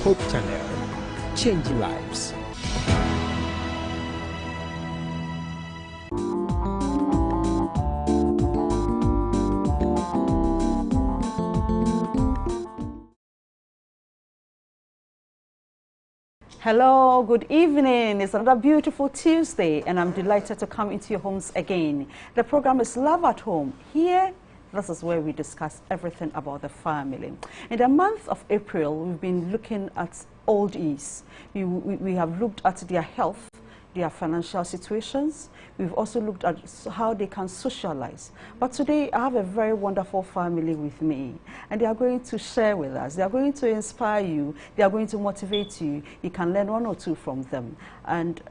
Hope Channel, changing lives. Hello, good evening. It's another beautiful Tuesday, and I'm delighted to come into your homes again. The program is Love at Home. Here, this is where we discuss everything about the family. In the month of April, we've been looking at oldies. We have looked at their health, their financial situations. We've also looked at how they can socialize. But today, I have a very wonderful family with me, and they are going to share with us. They are going to inspire you. They are going to motivate you. You can learn one or two from them. And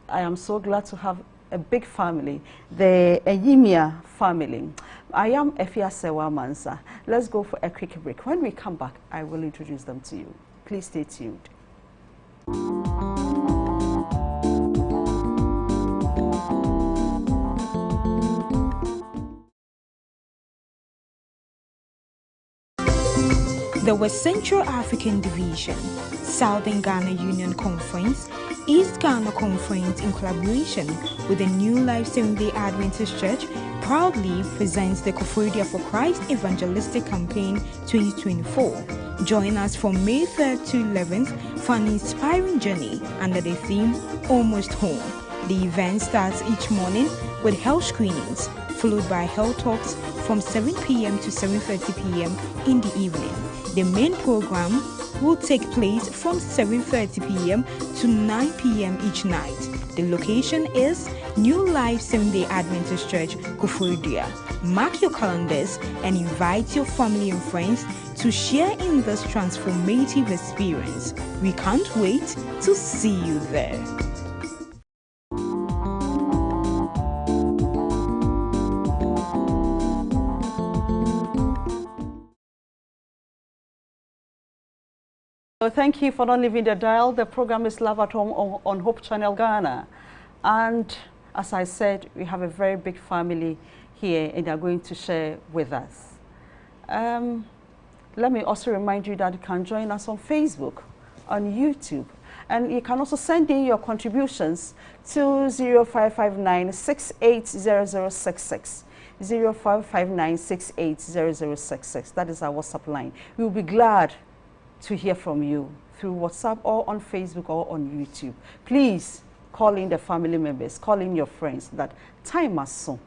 I am so glad to have a big family, the Anyimiah family. I am Efia Sewa Mansa. Let's go for a quick break. When we come back, I will introduce them to you. Please stay tuned. The West Central African Division, Southern Ghana Union Conference, East Ghana Conference in collaboration with the New Life Seventh-day Adventist Church proudly presents the Koforidia for Christ Evangelistic Campaign 2024. Join us from May 3rd to 11th for an inspiring journey under the theme Almost Home. The event starts each morning with health screenings, followed by health talks from 7 p.m. to 7:30 p.m. in the evening. The main program will take place from 7:30 p.m. to 9 p.m. each night. The location is New Life Seventh-day Adventist Church, Koforidia. Mark your calendars and invite your family and friends to share in this transformative experience. We can't wait to see you there. So thank you for not leaving the dial. The program is Love at Home on Hope Channel Ghana. And as I said, we have a very big family here, and they're going to share with us. Let me also remind you that you can join us on Facebook, on YouTube, and you can also send in your contributions to 0559 680066. 0559 680066. That is our WhatsApp line. We will be glad to hear from you through WhatsApp or on Facebook or on YouTube. Please call in the family members, call in your friends. That time has soon.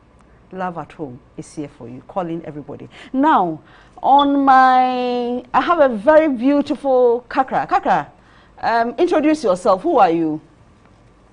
Love at Home is here for you. Call in everybody. Now, I have a very beautiful Kakra. Kakra, introduce yourself. Who are you?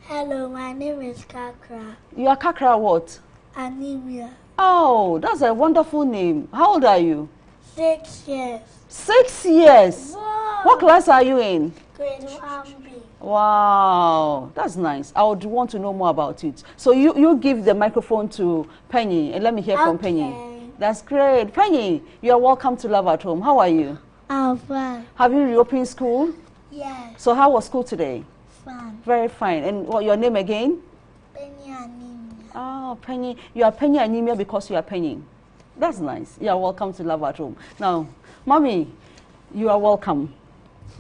Hello, my name is Kakra. You are Kakra what? Anyimiah. Oh, that's a wonderful name. How old are you? 6 years. 6 years. Wow. What class are you in? Grade 1B. Wow, that's nice. I would want to know more about it. So you give the microphone to Penny and let me hear from Penny. That's great. Penny, you are welcome to Love at Home. How are you? I'm fine. Have you reopened school? Yes. So how was school today? Fun. Very fine. And what your name again? Penny Anyimiah. Oh, Penny. You are Penny Anyimiah because you are Penny. That's nice. You are welcome to Love at Home. Now, Mommy, you are welcome.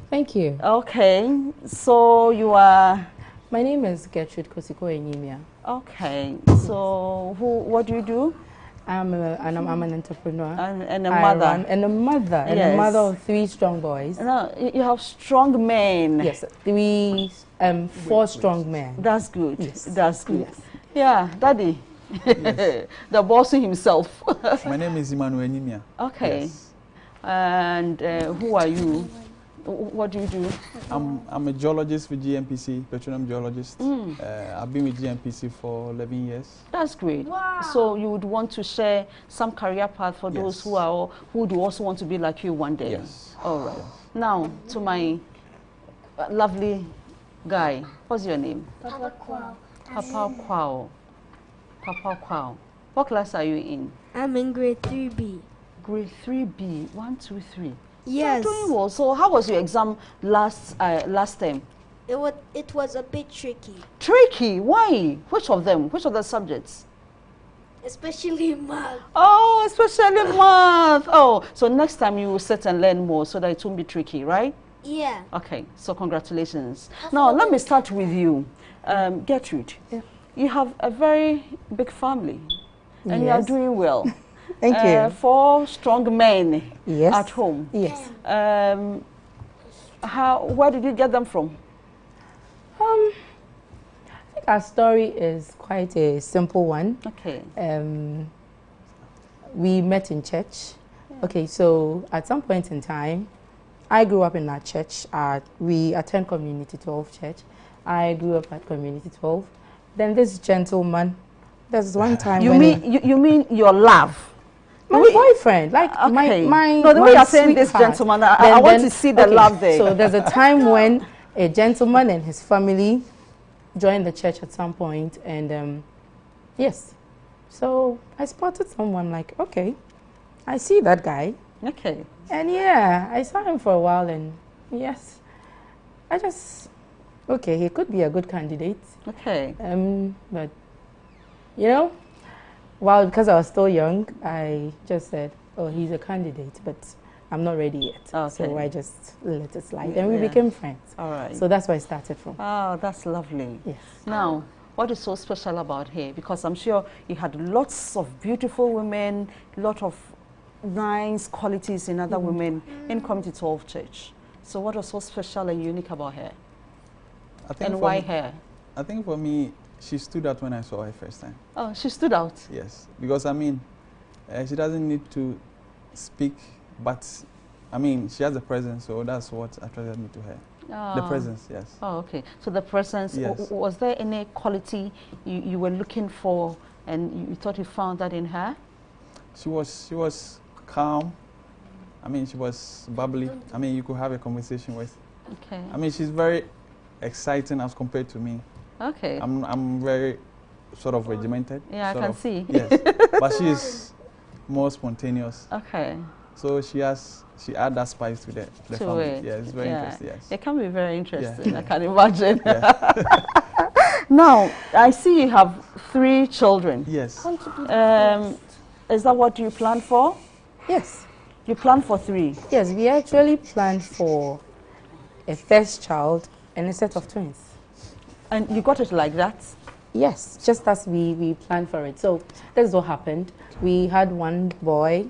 Thank you. Okay, so you are... My name is Gertrude Kosiko Anyimiah. Okay, so what do you do? I'm an entrepreneur. And a mother. And a mother. And a mother of 3 strong boys. No, you have strong men. Yes, 4 strong men. That's good. Yes. That's good. Yes. Yeah, Daddy. Yes. The boss himself. My name is Anyimiah. Okay. Yes. And who are you? What do you do? I'm a geologist with GMPC, petroleum geologist. I've been with GMPC for 11 years. That's great. Wow. So you would want to share some career path for those who do also want to be like you one day. Yes. All right. Now to my lovely guy. What's your name? Papa Kwao. Papa Kwao. Papa Kwao. What class are you in? I'm in grade 3B. Grade 3B. 1, 2, 3. Yes. You're doing well. So how was your exam last term? It was a bit tricky. Tricky? Why? Which of them? Which of the subjects? Especially math. Oh, especially math. Oh, so next time you will sit and learn more so that it won't be tricky, right? Yeah. Okay, so congratulations. Now, let me start with you. Gertrude, Yeah. you have a very big family and you are Yes. doing well. Thank you. 4 strong men Yes. at home. Yes. Where did you get them from? I think our story is quite a simple one. Okay. We met in church. Okay, so at some point in time, I grew up in that church. We attend Community 12 Church. I grew up at Community 12. Then this gentleman, there's one time You when you mean your love? my boyfriend, like Okay. my No, the way my you're saying this sweetheart. gentleman, I want to see the okay, love there. So there's a time when a gentleman and his family joined the church at some point, and yes, so I spotted someone like, okay, I see that guy, Okay. and yeah, I saw him for a while, and yes, I just, okay, he could be a good candidate, Okay. but you know, well, because I was still young, I just said, oh, he's a candidate, but I'm not ready yet. So Okay. I just let it slide, and we Yeah. became friends. All right. So that's where I started from. Oh, that's lovely. Yes. Now, what is so special about here? Because I'm sure you had lots of beautiful women, lot of nice qualities in other women in Community 12 Church. So what was so special and unique about her? I think And for why me- her? I think for me, she stood out when I saw her first time. Oh, she stood out. Yes, because I mean, she doesn't need to speak, but I mean, she has a presence, so that's what attracted me to her. The Ah. presence, yes. Oh, okay. So the presence, Yes. was there any quality you were looking for and you thought you found that in her? She was calm. I mean, she was bubbly. I mean, you could have a conversation with. Okay. I mean, she's very exciting as compared to me. Okay. I'm very sort of regimented. Yeah, I sort can of, see. Yes, but she's more spontaneous. Okay. So she adds that spice to the To family. it. Yeah, it's very Yeah. interesting. Yes. It can be very interesting, Yeah. I can imagine. Yeah. Now, I see you have 3 children. Yes. Is that what you planned for? Yes. You planned for 3. Yes, we actually planned for a first child and a set of twins. And you got it like that? Yes, just as we planned for it. So this is what happened. We had one boy.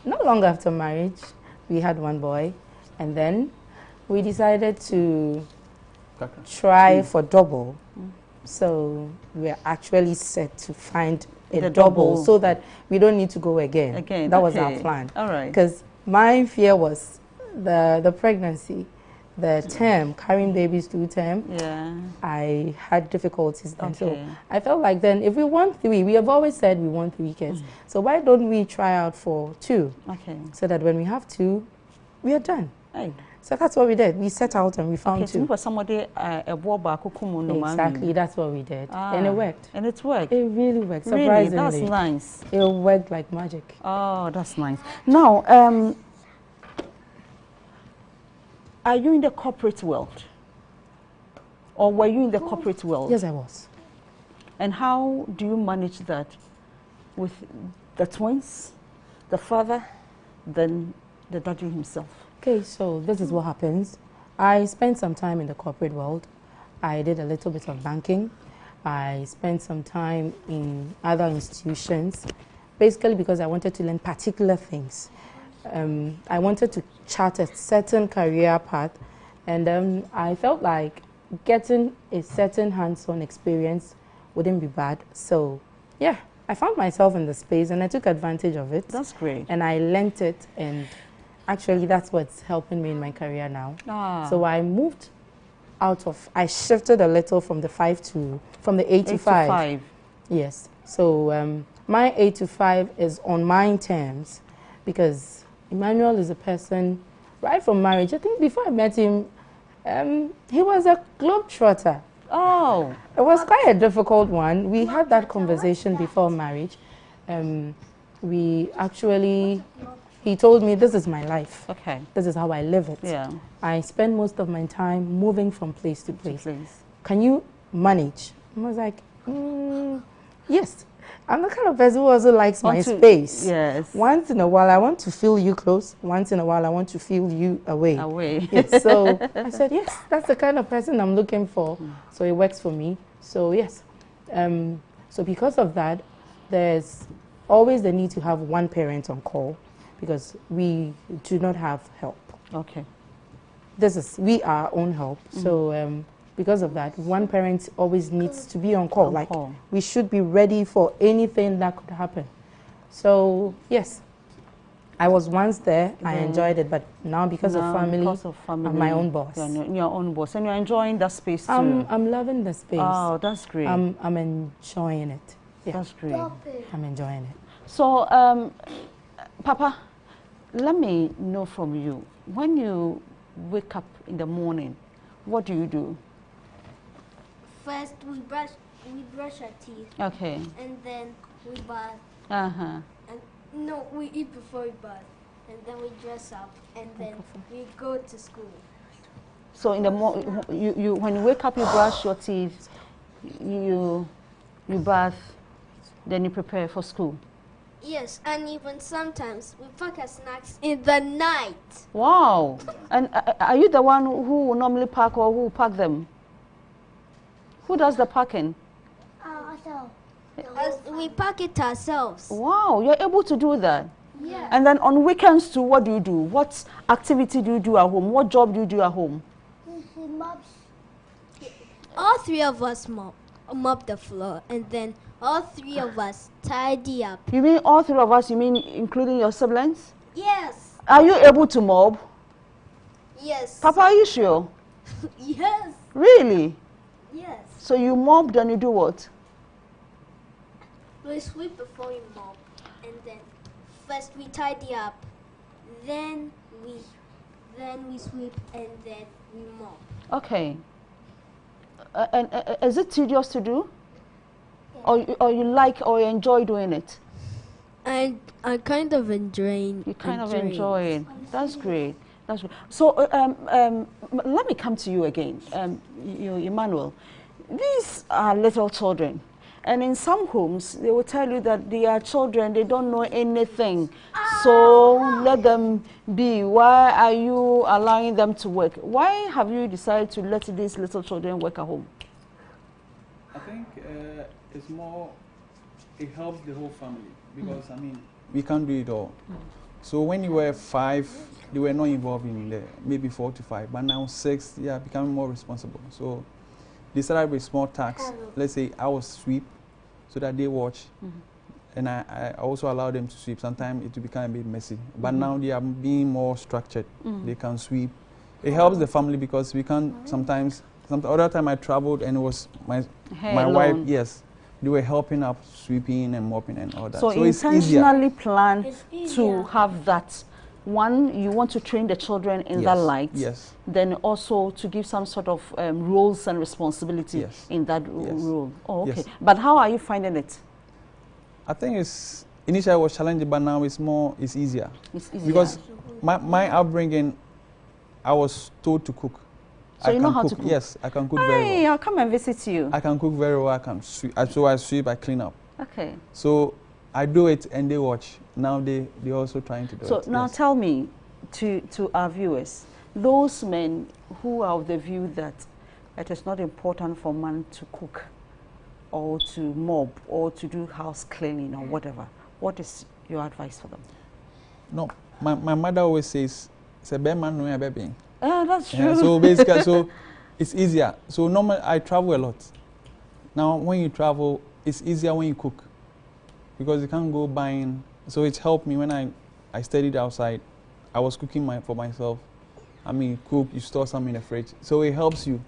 Not long after marriage, we had one boy. And then we decided to try for double. So we're actually set to find a The double double. so that we don't need to go again. Again, That was our okay. plan. All right. Because my fear was the pregnancy, the term, carrying babies through term. Yeah. I had difficulties then. So Okay. I felt like then if we want 3, we have always said we want 3 kids. So why don't we try out for 2 Okay. so that when we have 2, we are done. Hey. So that's what we did. We set out and we found Okay, so 2. for somebody a boy back Exactly, that's what we did. And it worked. And it worked. It really worked, Really, surprisingly. that's nice. It worked like magic. Oh, that's nice. Now, are you in the corporate world? Or were you in the corporate world? Yes, I was. And how do you manage that with the twins, the father, then the daddy himself? Okay, so this is what happens. I spent some time in the corporate world. I did a little bit of banking. I spent some time in other institutions, basically because I wanted to learn particular things. I wanted to chart a certain career path, and I felt like getting a certain hands-on experience wouldn't be bad. So, yeah, I found myself in the space and I took advantage of it. That's great. And I learnt it, and actually that's what's helping me in my career now. So I moved I shifted a little from the 8 to 5. Yes. So my 8 to 5 is on my terms because Emmanuel is a person right from marriage. I think before I met him, he was a globetrotter. Oh. It was quite a difficult one. We had that conversation before marriage. He told me, this is my life. Okay. This is how I live it. Yeah. I spend most of my time moving from place to place. Please. Can you manage? I was like, yes. I'm the kind of person who also likes my space. Yes. Once in a while, I want to feel you close. Once in a while, I want to feel you away. Away. Yes. So I said, yes, that's the kind of person I'm looking for. So it works for me. So yes. So because of that, there's always the need to have one parent on call because we do not have help. Okay. We are our own help. So because of that, one parent always needs to be on call. We should be ready for anything that could happen. So yes, I was once there. I enjoyed it, but now because of family, I'm my own boss. You're your own boss, and you're enjoying that space too. I'm loving the space. Oh, that's great. I'm enjoying it. Yeah. That's great. I'm enjoying it. So, Papa, let me know from you. When you wake up in the morning, what do you do? First, we brush our teeth. Okay. And then we bath. Uh-huh. And no, we eat before we bath. And then we dress up. And then we go to school. So in the when you wake up, you brush your teeth, you bath, then you prepare for school. Yes, and even sometimes we pack our snacks in the night. Wow! And are you the one who normally pack or who pack them? Who does the packing? We pack it ourselves. Wow, you're able to do that. Yeah. And then on weekends too, what do you do? What activity do you do at home? What job do you do at home? All three of us mop the floor, and then all three of us tidy up. You mean all three of us? You mean including your siblings? Yes. Are you able to mop? Yes. Papa, are you sure? Yes. Really? Yes. So you mop, then you do what? We sweep before we mop, and then first we tidy up, then we sweep, and then we mop. Okay. And is it tedious to do? Yeah. Or you like or you enjoy doing it? I kind of enjoying. You kind of enjoy it. That's great. That's great. So let me come to you again, Emmanuel. These are little children. And in some homes, they will tell you that they are children, they don't know anything. So let them be. Why are you allowing them to work? Why have you decided to let these little children work at home? I think it's more, it helps the whole family because, I mean, we can't do it all. So when you were 5, they were not involved in the, maybe 4 to 5, but now 6, they are becoming more responsible. So they started with small tasks. Let's say I will sweep so that they watch. And I also allow them to sweep. Sometimes it will become a bit messy. But now they are being more structured. They can sweep. It helps the family because we can sometimes, other time I traveled and it was my wife, yes, they were helping up sweeping and mopping and all that. So it's intentionally plan to have that. One, you want to train the children in that light. Yes. Then also to give some sort of roles and responsibility in that role. Oh, okay. Yes. But how are you finding it? I think it's initially it was challenging, but now it's easier. It's easier. Because my upbringing, I was told to cook. So you know how to cook? Yes, I can cook very well. Hey, I'll come and visit you. I can cook very well. I can sweep. So I sweep, I clean up. Okay. So I do it and they watch. Now they're also trying to do it. So now tell me, to our viewers, those men who are of the view that it is not important for man to cook or to mop or to do house cleaning or whatever, what is your advice for them? No, my mother always says, "Say man no baby." That's true. So basically, so it's easier. So normally I travel a lot. Now when you travel, it's easier when you cook because you can't go buying. So it helped me when I studied outside. I was cooking for myself. I mean, cook, you store some in the fridge. So it helps you.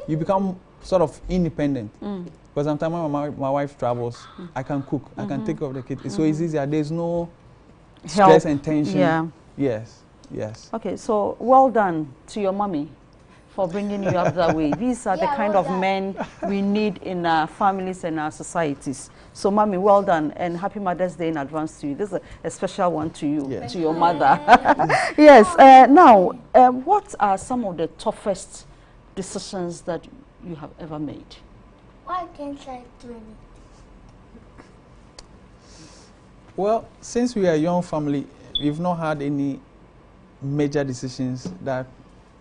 You become sort of independent. Because sometimes when my wife travels, I can cook. I can take care of the kids. So it's easier. There's no stress and tension. Yeah. Yes. Yes. Okay, so well done to your mommy for bringing you up that way. These are the kind of men we need in our families and our societies. So, mommy, well done, and happy Mother's Day in advance to you. This is a special one to you, to your mother. Yes. Now, what are some of the toughest decisions that you have ever made? Why can't I do Well, since we are a young family, we've not had any major decisions that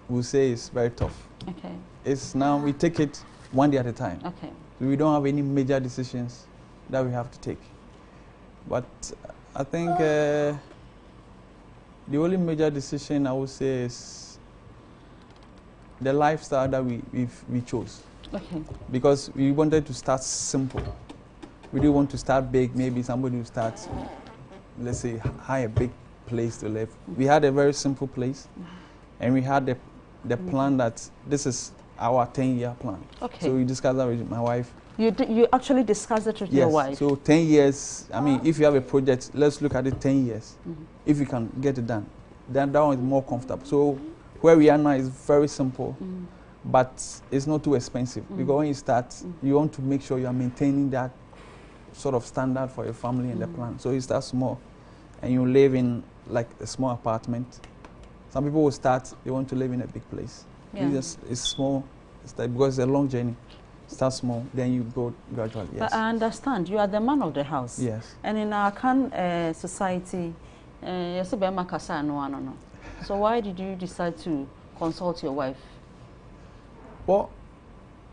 we'll say is very tough. Okay. It's now we take it one day at a time. Okay. We don't have any major decisions that we have to take. But I think the only major decision I would say is the lifestyle that we chose. Okay. Because we wanted to start simple. We didn't want to start big. Maybe somebody will start, let's say, hire a big place to live. We had a very simple place, and we had the plan that this is our 10-year plan. Okay. So we discussed that with my wife. You actually discussed it with Yes. your wife? So 10 years, I mean, if you have a project, let's look at it 10 years. If you can get it done, then that one is more comfortable. So where we are now is very simple, but it's not too expensive. Because when you start, you want to make sure you are maintaining that sort of standard for your family and the plan. So you start small, and you live in like a small apartment. Some people will start, they want to live in a big place. Yeah. It's small, because it's a long journey. Start small, then you go gradually. Yes. But I understand you are the man of the house. Yes. And in our society, so why did you decide to consult your wife? Well,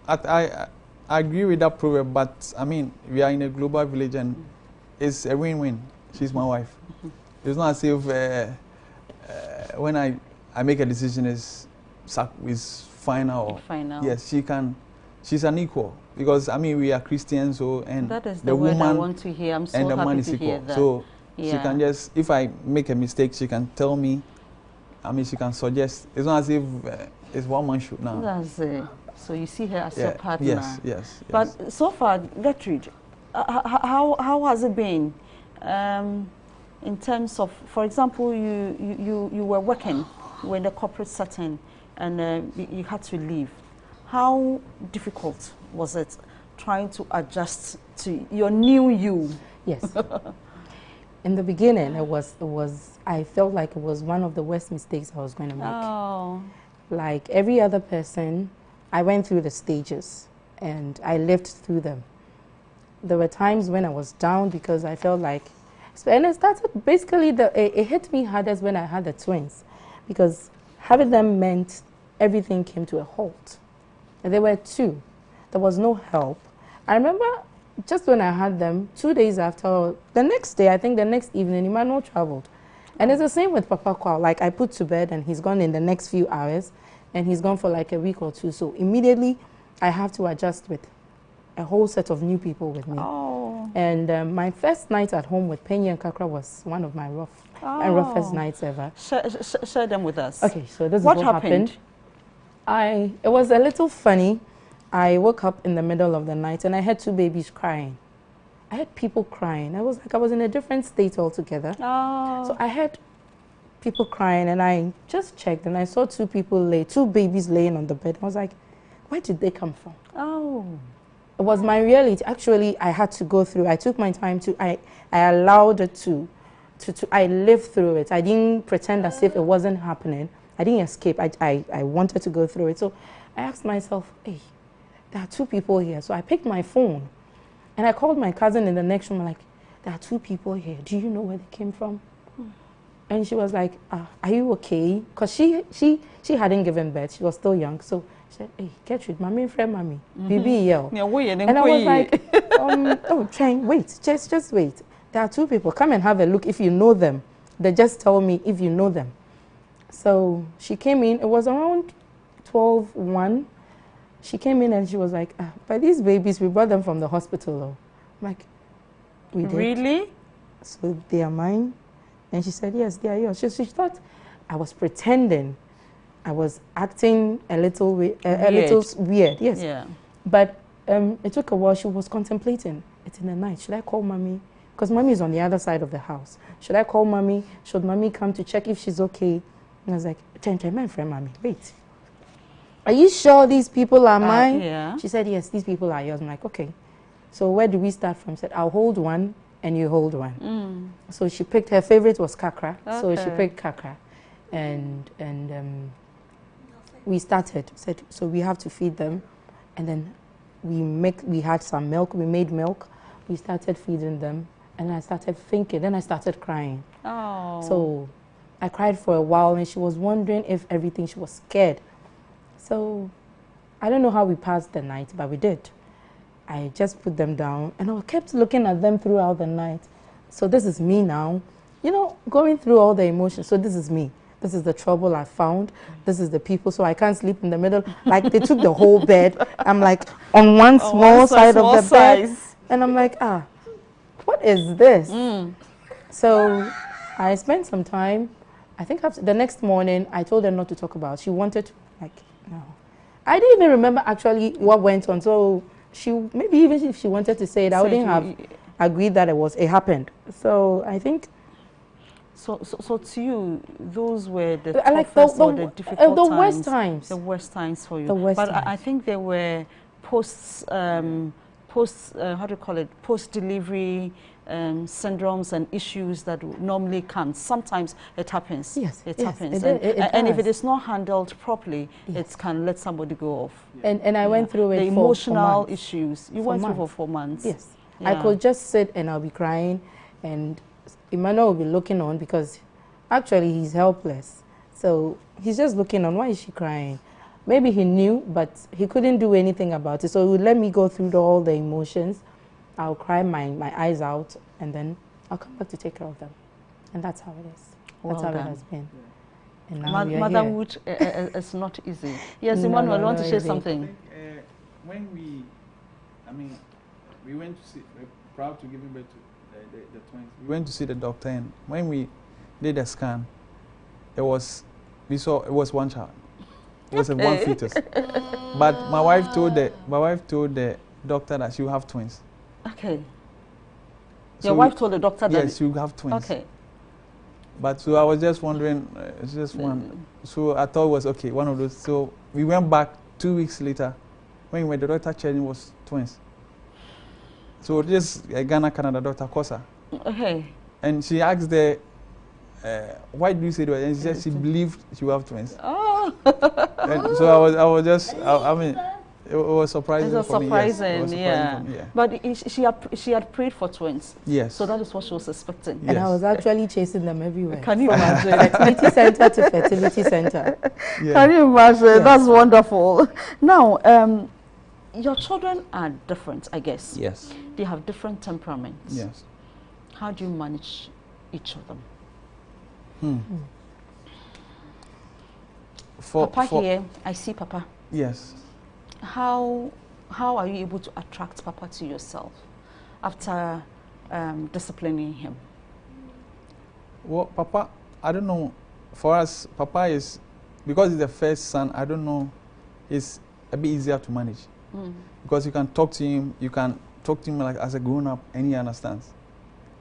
I agree with that proverb, but I mean, we are in a global village and it's a win-win. She's my wife. It's not as if when I make a decision is final. Final. Yes, she's an equal, because I mean we are Christians, so and that is the word woman I want to hear. I'm so and the happy man is to hear equal. that. So yeah. she can just, if I make a mistake, she can tell me. I mean, she can suggest. It's not as if it's one man shoot now. That's it. So you see her as your partner. Yes. But so far, Gertrude, how has it been in terms of, for example, you were working when the corporate setting and you had to leave. How difficult was it trying to adjust to your new you? Yes. In the beginning, I felt like it was one of the worst mistakes I was going to make. Oh. Like every other person, I went through the stages and I lived through them. There were times when I was down because I felt like, and it started basically, it hit me hardest when I had the twins, because having them meant everything came to a halt. And there were two. There was no help. I remember just when I had them, 2 days after, the next day, I think the next evening, Emmanuel traveled. And it's the same with Papa Kwao. Like I put to bed and he's gone in the next few hours, and he's gone for like a week or two. So immediately I have to adjust with a whole set of new people with me. Oh. And my first night at home with Penny and Kakra was one of my roughest nights ever. Share them with us. Okay, so this is what happened. It was a little funny. I woke up in the middle of the night and I had two babies crying. I had people crying. I was like, I was in a different state altogether. Oh. So I had people crying and I just checked and I saw two babies laying on the bed. I was like, where did they come from? Oh. It was my reality. Actually, I had to go through. I took my time I allowed it to I lived through it. I didn't pretend as if it wasn't happening. I didn't escape. I wanted to go through it. So I asked myself, hey, there are two people here. So I picked my phone and I called my cousin in the next room. I'm like, there are two people here. Do you know where they came from? And she was like, are you okay? Because she hadn't given birth. She was still young. So she said, hey, Gertrude, mommy and friend, mommy. Bibi yell. And I was like, oh, Chang, wait, just wait. There are two people. Come and have a look if you know them. They just tell me if you know them. So she came in. It was around 12:01. She came in and she was like, but these babies, we brought them from the hospital. Though. I'm like, we did? Really? So they are mine? And she said, yes, they are yours. She thought I was pretending. I was acting a little weird, yes. Yeah. But it took a while. She was contemplating. It's in the night. Should I call mommy? Because mommy is on the other side of the house. Should I call mommy? Should mommy come to check if she's okay? And I was like, my friend, mommy, wait. Are you sure these people are mine? Yeah. She said, yes, these people are yours. I'm like, okay. So where do we start from? She said, I'll hold one and you hold one. So she picked, her favorite was Kakra. Okay. So she picked Kakra. And we started, said, so we have to feed them. And then we had some milk, we made milk. We started feeding them. And I started thinking, then I started crying. Oh. So I cried for a while, and she was wondering if everything, she was scared. So I don't know how we passed the night, but we did. I just put them down, and I kept looking at them throughout the night. So this is me now, you know, going through all the emotions. So this is me. This is the trouble I found. This is the people, so I can't sleep in the middle. Like, they took the whole bed. I'm like on one small side of the bed. And I'm like, what is this? So I spent some time. I think after the next morning, I told her not to talk about it. She wanted to, like, no. I didn't even remember actually what went on. So maybe even if she wanted to say it, I wouldn't have agreed that it happened. So I think. So to you, those were the toughest or the difficult the times. Worst times. The worst times for you. The worst but times. I think there were how do you call it? Post-delivery syndromes and issues that normally come. Sometimes it happens. Yes, it yes, happens. And if it is not handled properly, yes, it can let somebody go off. And I went through it. The emotional issues. You went through for 4 months. Yes. Yeah. I could just sit and I'll be crying, and Emmanuel will be looking on because actually he's helpless. So he's just looking on. Why is she crying? Maybe he knew, but he couldn't do anything about it. So he would let me go through all the emotions. I'll cry my eyes out, and then I'll come back to take care of them. And that's how it is. That's how it has been. And now we are Motherhood is not easy. Yes, Emmanuel, I want to say something. I think, when we went to see, we're proud to give birth to the twins. We went to see the doctor, and when we did a scan, we saw it was one child. It was one fetus. But my wife told the doctor that she will have twins. Okay. So your wife told the doctor that? Yes, you have twins. Okay. But so I was just wondering, it's just one. So I thought it was okay, one of those. So we went back 2 weeks later, when the doctor checked, it was twins. So this Ghana, Canada doctor, Kosa. Okay. And she asked the, why do you say that? And she said she believed she would have twins. Oh. And so I was just, I mean, it was surprising. It was for surprising, me, yes. For me, yeah. But she had prayed for twins. Yes. So that is what she was expecting. And I was actually chasing them everywhere. Can you imagine? Fertility center to fertility center. Yeah. Can you imagine? Yeah. That's wonderful. Now, your children are different, I guess. Yes. They have different temperaments. Yes. How do you manage each of them? Papa here, I see Papa. Yes. How are you able to attract Papa to yourself after disciplining him? Well, Papa, I don't know. For us, Papa is, because he's the first son, I don't know, it's a bit easier to manage. Because you can talk to him like as a grown-up, and he understands.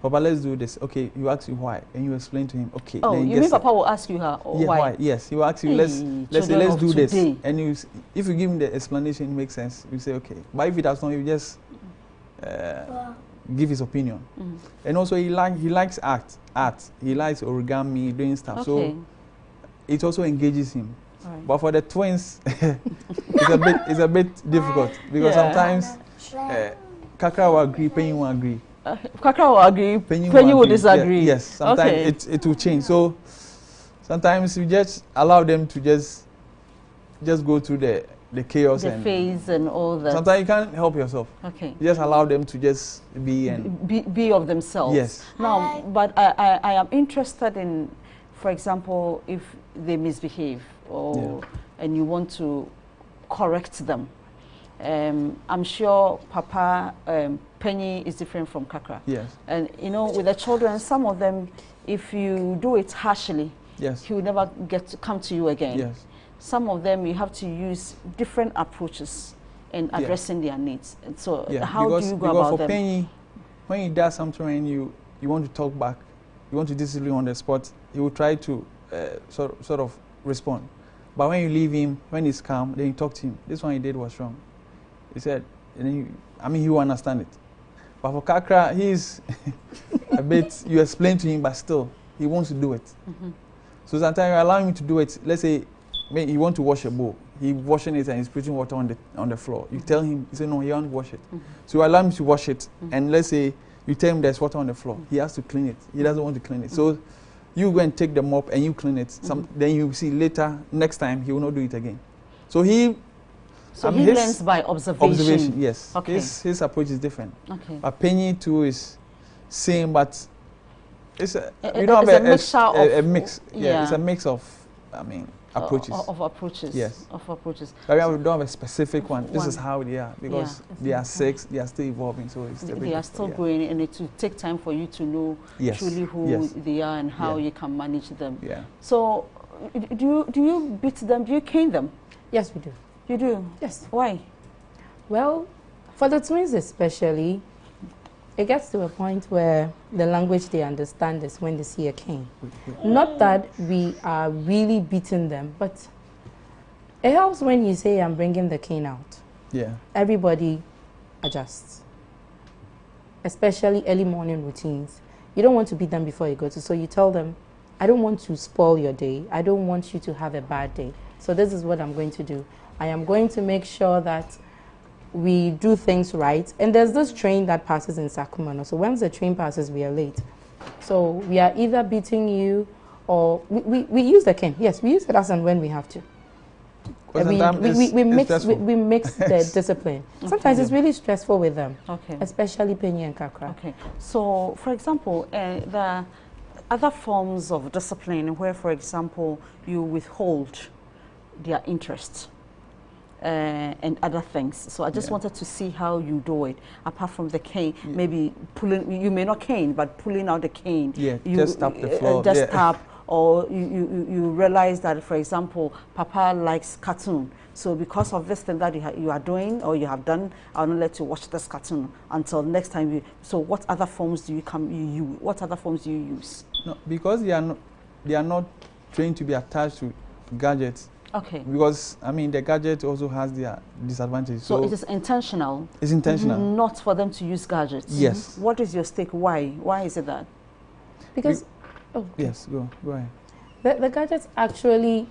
Papa, let's do this. Okay, you ask you why, and you explain to him. Okay. Oh, then you mean Papa will ask you yeah, why? Yes, he will ask you. Let's do this. And if you give him the explanation, it makes sense. You say okay. But if it does not, you just give his opinion. And also, he likes art. He likes origami, doing stuff. Okay. So it also engages him. Right. But for the twins, it's a bit difficult because sometimes Kakra will agree, Penny will agree. Kakra will agree, Penny will disagree. Yeah, yes, sometimes it will change. So sometimes we just allow them to just go through the chaos and phase and all that. Sometimes you can't help yourself. Okay. You just allow them to just be and be of themselves. Yes. Now, but I am interested in, for example, if they misbehave and you want to correct them. I'm sure Papa Penny is different from Kakra. Yes. And you know, with the children, some of them, if you do it harshly, yes, he will never get to come to you again. Yes. Some of them you have to use different approaches in addressing their needs. And so how do you go about them? Because for Penny, when he does something and you want to talk back, you want to discipline on the spot, he will try to sort of respond. But when you leave him, when he's calm, then you talk to him. This one he did was wrong. He said, he will understand it. But for Kakra, he's a bit, you explain to him, but still, he wants to do it. So sometimes you allow him to do it. Let's say, he wants to wash a bowl. He's washing it and he's putting water on the floor. You tell him, he said, no, he won't wash it. So you allow him to wash it. And let's say, You tell him there's water on the floor. He has to clean it. He doesn't want to clean it. So you go and take the mop and you clean it. Then you see later, next time, he will not do it again. So he learns by observation. Observation, yes. Okay. His approach is different. Okay. But Penny too is same, but it's a mix. Yeah, it's a mix of, approaches. Of approaches. Yes. Of approaches. But we don't have a specific one. This is how they are, because they are 6, they are still evolving, so it's they are still growing, and it will take time for you to know truly who they are and how you can manage them. Yeah. So, do you beat them? Do you cane them? Yes, we do. You do? Yes. Why? Well, for the twins especially, it gets to a point where the language they understand is when they see a cane. Not that we are really beating them, but it helps when you say, I'm bringing the cane out. Yeah. Everybody adjusts, especially early morning routines. You don't want to beat them before you go to, so you tell them, I don't want to spoil your day. I don't want you to have a bad day. So this is what I'm going to do. I am going to make sure that we do things right. And there's this train that passes in Sakumano. So once the train passes, we are late. So we are either beating you or we use the cane. Yes, we use it as and when we have to. We mix the discipline. Sometimes it's really stressful with them, especially Penny and Kakra. Okay. So, for example, the other forms of discipline where, for example, you withhold their interests and other things. So I just wanted to see how you do it. Apart from the cane, maybe pulling, you may not cane, but pulling out the cane. Yeah, just tap the floor. Just tap, or you realize that, for example, Papa likes cartoon. So because of this thing that you are doing or you have done, I'll not let you watch this cartoon until next time. So what other forms do you use? What other forms do you use? No, because they are not trained to be attached to gadgets. Okay. Because, I mean, the gadget also has their disadvantages. So it is intentional? It's intentional. Not for them to use gadgets? Yes. What is your stake? Why? Why is it that? Because... Yes, go ahead. The gadgets actually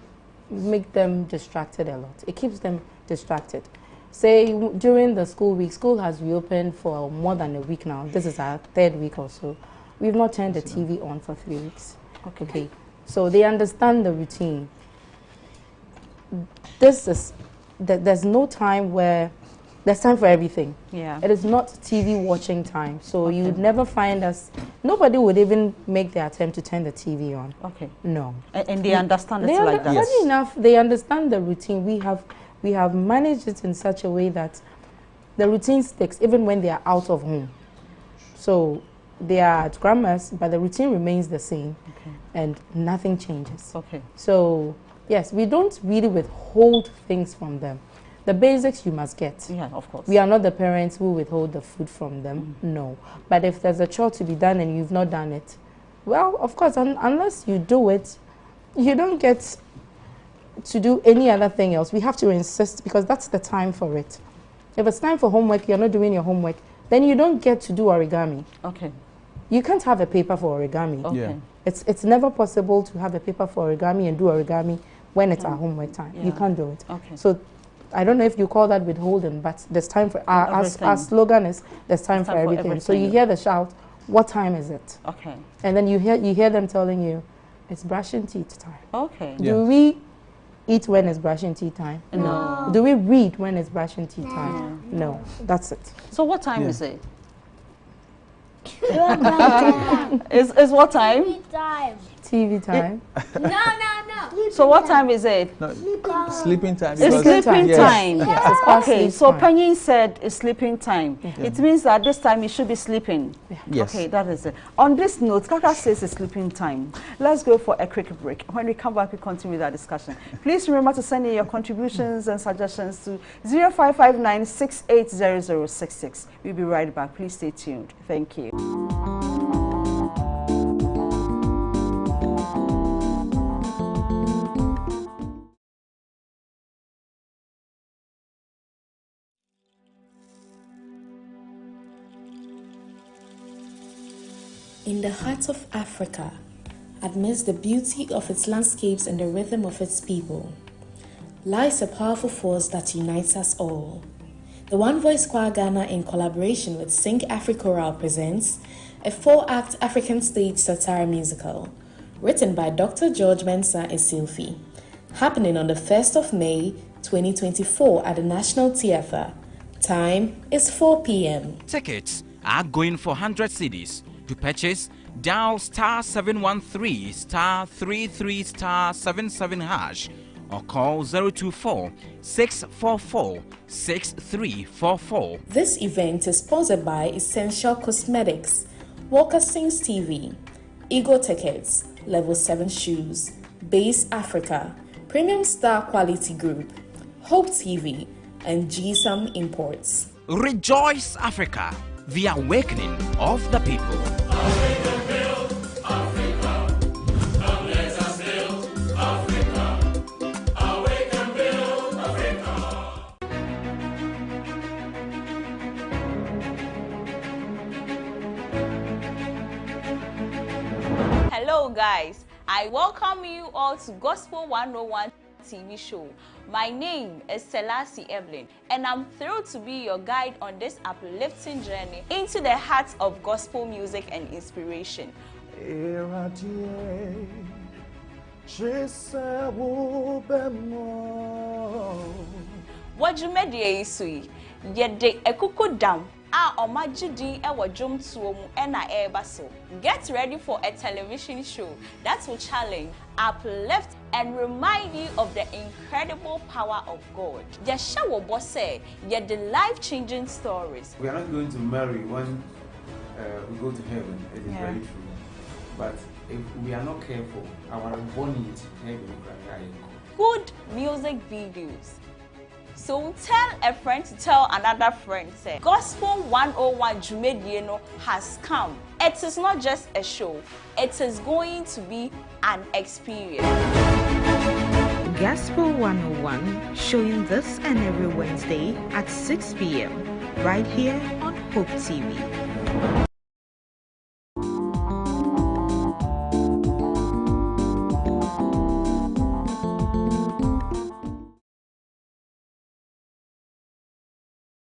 make them distracted a lot. It keeps them distracted. Say, during the school week, school has reopened for more than a week now. This is our 3rd week or so. We've not turned the TV on for 3 weeks. Okay. So they understand the routine. There's no time where there's time for everything. Yeah. It is not TV watching time. So you would never find us, nobody would even make the attempt to turn the TV on. Okay. No. And they understand it like that? Funny enough, they understand the routine. We have managed it in such a way that the routine sticks even when they are out of home. So they are at grandma's, but the routine remains the same and nothing changes. Okay. So yes, we don't really withhold things from them. The basics you must get. Yeah, of course. We are not the parents who withhold the food from them, no. But if there's a chore to be done and you've not done it, well, of course, unless you do it, you don't get to do any other thing else. We have to insist because that's the time for it. If it's time for homework, you're not doing your homework, then you don't get to do origami. Okay. You can't have a paper for origami. Okay. Yeah. It's never possible to have a paper for origami and do origami when it's our homework time. Yeah. You can't do it. Okay. So I don't know if you call that withholding, but there's time for our slogan is there's time for everything. So you hear the shout, what time is it? Okay. And then you hear them telling you, it's brushing teeth time. Okay. Do we eat when it's brushing teeth time? No. Do we read when it's brushing teeth time? No. That's it. So what time is it? is what time? TV time. No. So what time is it? No, sleeping time. It's sleeping time. Yes. Okay, so Penny said it's sleeping time. It means that this time you should be sleeping. Yes. Okay, that is it. On this note, Kaka says it's sleeping time. Let's go for a quick break. When we come back, we continue with our discussion. Please remember to send in your contributions and suggestions to 0559 680066. We'll be right back. Please stay tuned. Thank you. In the heart of Africa, amidst the beauty of its landscapes and the rhythm of its people, lies a powerful force that unites us all. The One Voice Choir Ghana, in collaboration with Sing Africhoral, presents a 4-act African stage satire musical, written by Dr. George Mensah Esilfi, happening on the 1st of May, 2024 at the National Theatre. Time is 4 p.m. Tickets are going for 100 cedis. To purchase, dial *713 *33 *77 hash or call 024 644 6344. This event is sponsored by Essential Cosmetics, Walker Sings TV, Ego Tickets, Level 7 Shoes, Base Africa, Premium Star Quality Group, Hope TV, and GSAM Imports. Rejoice Africa, the awakening of the people. Hello guys, I welcome you all to Gospel 101 TV show. My name is Selassie Evelyn and I'm thrilled to be your guide on this uplifting journey into the heart of gospel music and inspiration. What you made ye yet de ekuko dam omajidi ewa jom tuomu ena ebaso. Get ready for a television show that will challenge, uplift, and remind you of the incredible power of God. Yeshawo Bose, yet the life-changing stories. We are not going to marry when we go to heaven. It is very true. But if we are not careful, our bonding to heaven will Good music videos. So tell a friend to tell another friend. Say, Gospel 101 Jumedieno has come. It is not just a show. It is going to be an experience. Gospel 101, showing this and every Wednesday at 6 p.m. right here on Hope TV.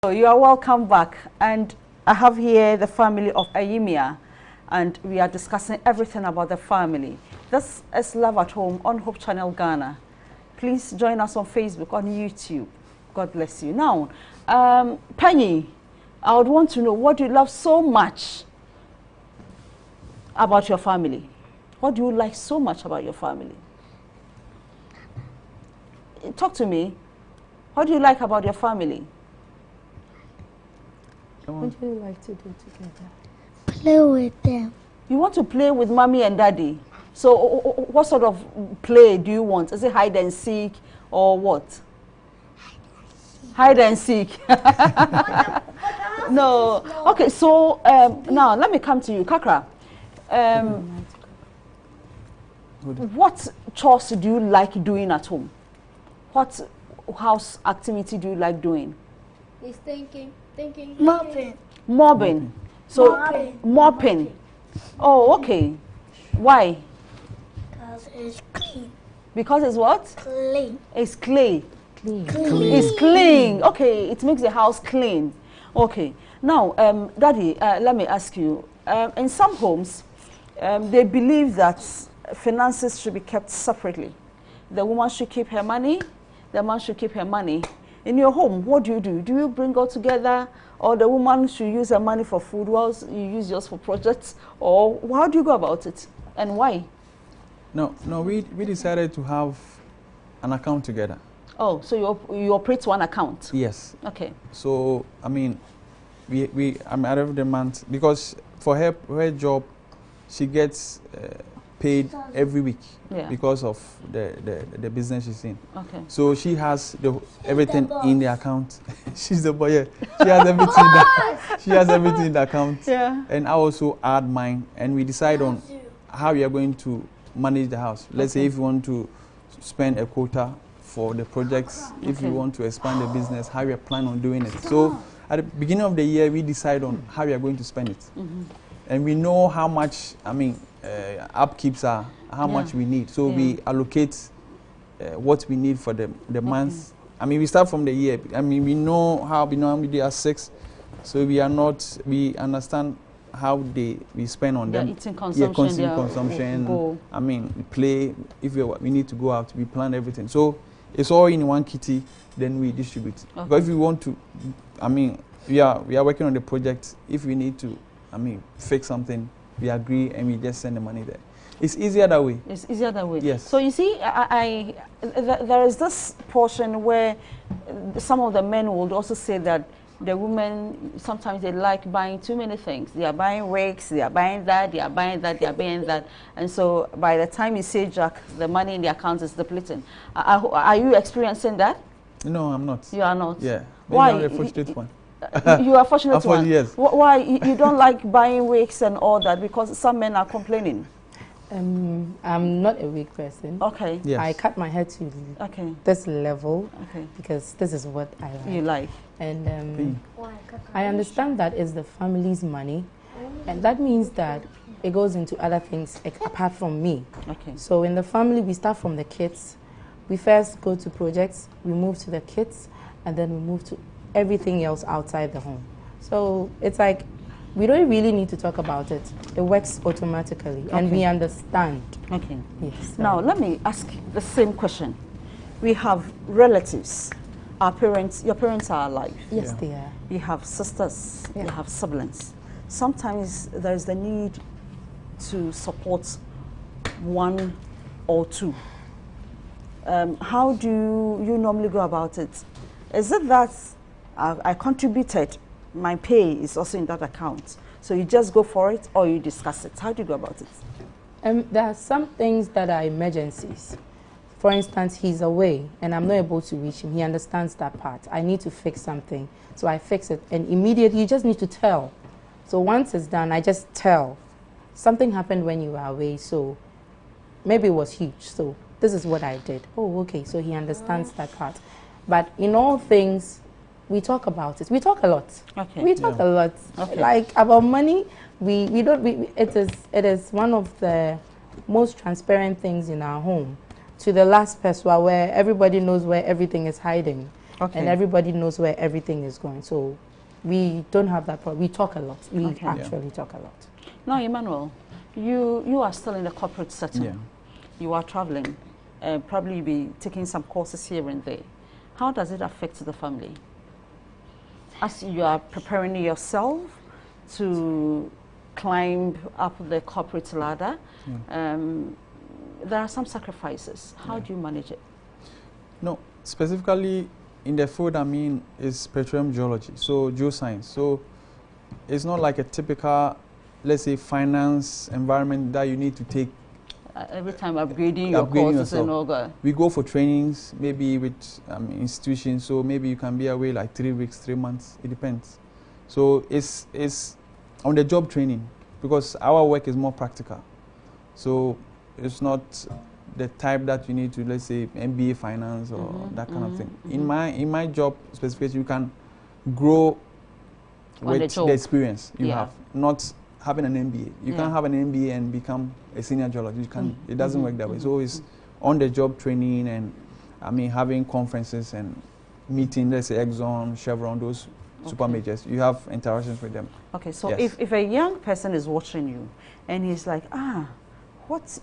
So you are welcome back, and I have here the family of Anyimiah, and we are discussing everything about the family. This is Love at Home on Hope Channel Ghana. Please join us on Facebook, on YouTube. God bless you. Now, Penny, I would want to know, what do you love so much about your family? What do you like so much about your family? Talk to me. What do you like about your family? What do you like to do together? Play with them. You want to play with mommy and daddy. So what sort of play do you want? Is it hide and seek or what? Hide and seek. No. Okay, so now let me come to you, Kakra. What chores do you like doing at home? What house activity do you like doing? He's thinking. Mopping. So mopping. Oh, okay. Why? Because it's clean. Because it's what? Clean. It's clay. Clean. It's clean. Okay, it makes the house clean. Okay. Now, Daddy, let me ask you. In some homes, they believe that finances should be kept separately. The woman should keep her money. The man should keep her money. In your home, what do? Do you bring all together, or the woman should use her money for food whilst you use yours for projects, or how do you go about it, and why? No, we decided to have an account together. Oh, so you operate one account? Yes. Okay. So, I mean, I'm out of the month, because for her job, she gets paid every week because of the business she's in. Okay. So she has everything in the account. She's the boy. She has everything. She has everything in the account. Yeah. And I also add mine, and we decide on how we are going to manage the house. Let's say if you want to spend a quota for the projects, if you want to expand the business, how we are planning on doing it. So at the beginning of the year, we decide on how we are going to spend it. And we know how much, upkeeps are, how much we need. So we allocate what we need for the month I mean, we start from the year. I mean, we know how they are 6, so we understand how we spend on them. Eating consumption, consumption. I mean, play. If we need to go out, we plan everything. So it's all in one kitty. Then we distribute. Okay. But if we want to, I mean, we are working on the project. If we need to, I mean, fix something, we agree and we just send the money there. It's easier that way. It's easier that way. Yes. So you see, there is this portion where some of the men would also say that the women, sometimes they like buying too many things. They are buying wigs, they are buying that, they are buying that, they are buying that. And so by the time you say Jack, the money in the account is depleting. Are you experiencing that? No, I'm not. You are not? Yeah. Maybe Why? I'm a fortunate one. You are fortunate one? Yes. Why? You don't like buying wigs and all that because some men are complaining? I'm not a wig person. Okay. Yes. I cut my hair to this level because this is what I like. You like. And I understand that it's the family's money, and that means that it goes into other things apart from me. Okay. So in the family, we start from the kids. We first go to projects, we move to the kids, and then we move to everything else outside the home. So it's like we don't really need to talk about it. It works automatically, and we understand. Okay. Yes. Now, let me ask the same question. We have relatives. Our parents, your parents are alive. Yes, they are. You have sisters, you have siblings. Sometimes there's the need to support one or two. How do you normally go about it? Is it that I contributed, my pay is also in that account, so you just go for it or you discuss it? How do you go about it? There are some things that are emergencies. For instance, he's away and I'm not able to reach him. He understands that part. I need to fix something, so I fix it. And immediately, you just need to tell. So once it's done, I just tell. Something happened when you were away, so maybe it was huge. So this is what I did. Oh, okay, so he understands that part. But in all things, we talk about it. We talk a lot. Okay. We talk a lot. Okay. Like about money, it is one of the most transparent things in our home. To the last person, where everybody knows where everything is hiding, and everybody knows where everything is going. So we don't have that problem. We talk a lot. We actually talk a lot. Now, Emmanuel, you are still in the corporate setting. Yeah. You are traveling. Probably you'll be taking some courses here and there. How does it affect the family? As you are preparing yourself to climb up the corporate ladder, there are some sacrifices. How do you manage it? No, specifically in the field I'm in is petroleum geology, so geoscience. So it's not like a typical, let's say, finance environment that you need to take every time upgrading your courses yourself. And all that. We go for trainings, maybe with institutions, so maybe you can be away like 3 weeks, 3 months, it depends. So it's on the job training, because our work is more practical. So it's not the type that you need to, let's say, MBA finance or that kind of thing. In my job specifically, you can grow with the experience you have, not having an MBA. You can't have an MBA and become a senior geologist. You can. It doesn't work that way. So it's on the job training, and I mean having conferences and meeting, let's say Exxon, Chevron, those super majors. You have interactions with them. Okay, so if a young person is watching you and he's like, what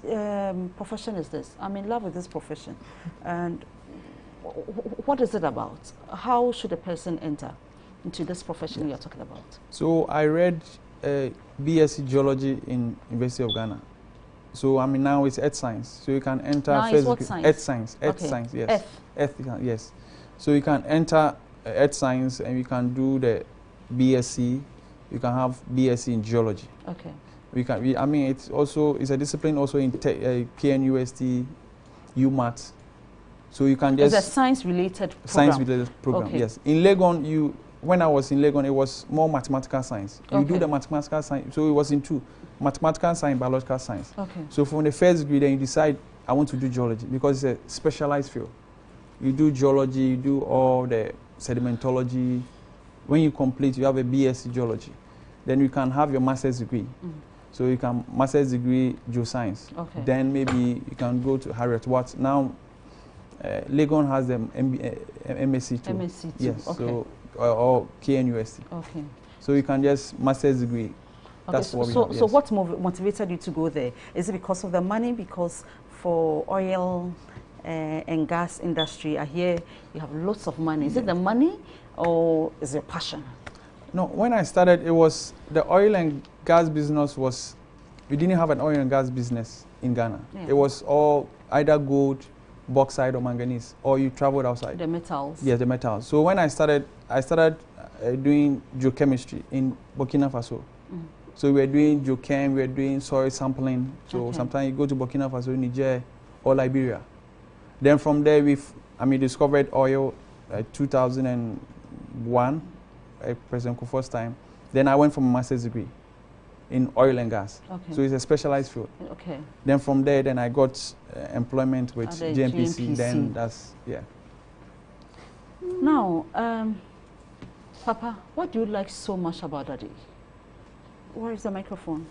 profession is this? I'm in love with this profession. And what is it about? How should a person enter into this profession you're talking about? So I read BSc Geology in University of Ghana. So I mean now it's Earth Science. So you can enter what science? Earth Science. Earth Science, yes. Earth, yes. So you can enter Earth Science and you can do the BSc. You can have BSc in Geology. Okay. I mean, it's a discipline also in KNUST, UMAT. So you can just... It's a science-related program. Science-related program, yes. In Legon, when I was in Legon, it was more mathematical science. You do the mathematical science, so it was in 2, mathematical science, biological science. Okay. So from the first degree, then you decide, I want to do geology, because it's a specialized field. You do geology, you do all the sedimentology. When you complete, you have a BSc Geology. Then you can have your master's degree. So you can master's degree geoscience. Okay. Then maybe you can go to Harriet Watt. Now, Legon has the MSc too. MSc too. Yes. Okay. So or KNUST. Okay. So you can just master's degree. Okay, That's what we so, have. so Yes. what motivated you to go there? Is it because of the money? Because for oil and gas industry, I hear you have lots of money. Is it the money or is it passion? No, when I started, it was the oil and gas business was, we didn't have an oil and gas business in Ghana. Yeah. It was all either gold, bauxite or manganese, or you traveled outside. The metals. Yes, the metals. So when I started doing geochemistry in Burkina Faso. Mm. So we were doing geochem, we were doing soil sampling. So Okay. sometimes you go to Burkina Faso, Niger, or Liberia. Then from there, discovered oil 2001, President Kufuor's time. Then I went for my master's degree in oil and gas. Okay. So it's a specialized field. Okay. Then from there, then I got employment with At the GMPC. Then GMPC. that's, yeah. Now, Papa, what do you like so much about Daddy? Where is the microphone?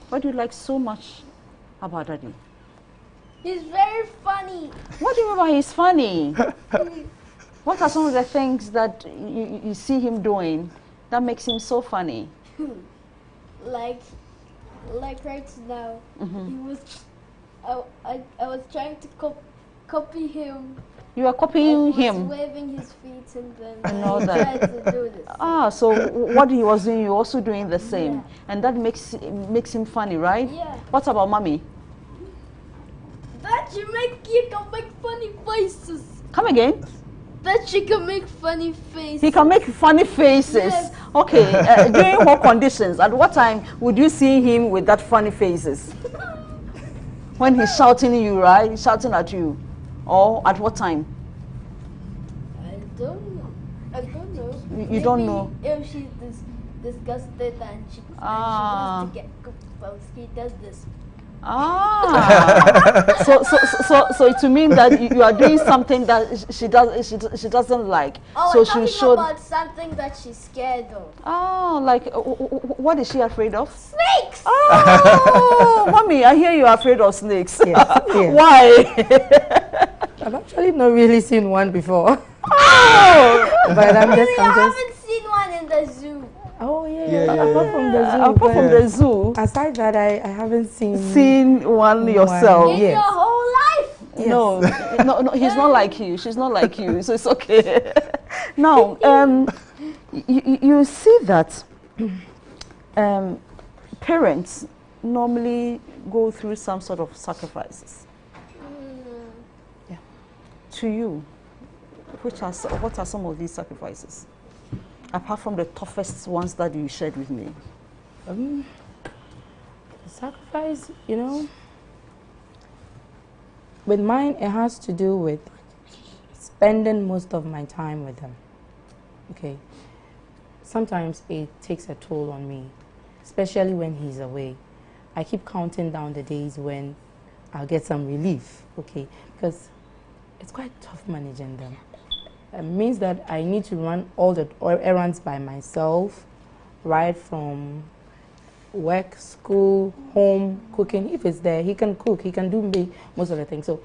What do you like so much about Daddy? He's very funny. What do you mean by he's funny? What are some of the things that you see him doing that makes him so funny? like right now, he was. I was trying to copy him. You are copying He him. was waving his feet and then And all I that. tried to do this. Ah, so what he was doing, you're also doing the same. Yeah. And that makes him funny, right? Yeah. What about mommy? That you can make funny faces. Come again? That she can make funny faces. He can make funny faces. Yes. Okay, during what conditions? At what time would you see him with that funny faces? When he's shouting at you, right? He's shouting at you. Or at what time? I don't know. You don't know? If she's disgusted and she wants to get cooked, she does this. Ah, so it to mean that you are doing something that she doesn't like. Oh, so I'm she talking should. about something that she's scared of. Oh, like what is she afraid of? Snakes. Oh, mommy, I hear you are afraid of snakes. Yes, yes. Why? I've actually not really seen one before. Oh, But I'm I just. haven't seen one in the zoo. Oh yeah. Yeah, yeah, Apart yeah. from the zoo. apart from but the zoo, aside that, I haven't seen. seen one yourself. In Yes. your whole life. Yes. No, he's not like you. She's not like you, so it's okay. Now, you see that parents normally go through some sort of sacrifices. Yeah. To you, what are some of these sacrifices? Apart from the toughest ones that you shared with me. Sacrifice, with mine, it has to do with spending most of my time with them. Okay. Sometimes it takes a toll on me, especially when he's away. I keep counting down the days when I'll get some relief, okay, because it's quite tough managing them. It means that I need to run all the errands by myself, right from work, school, home, cooking. If it's there, he can cook, he can do most of the things. So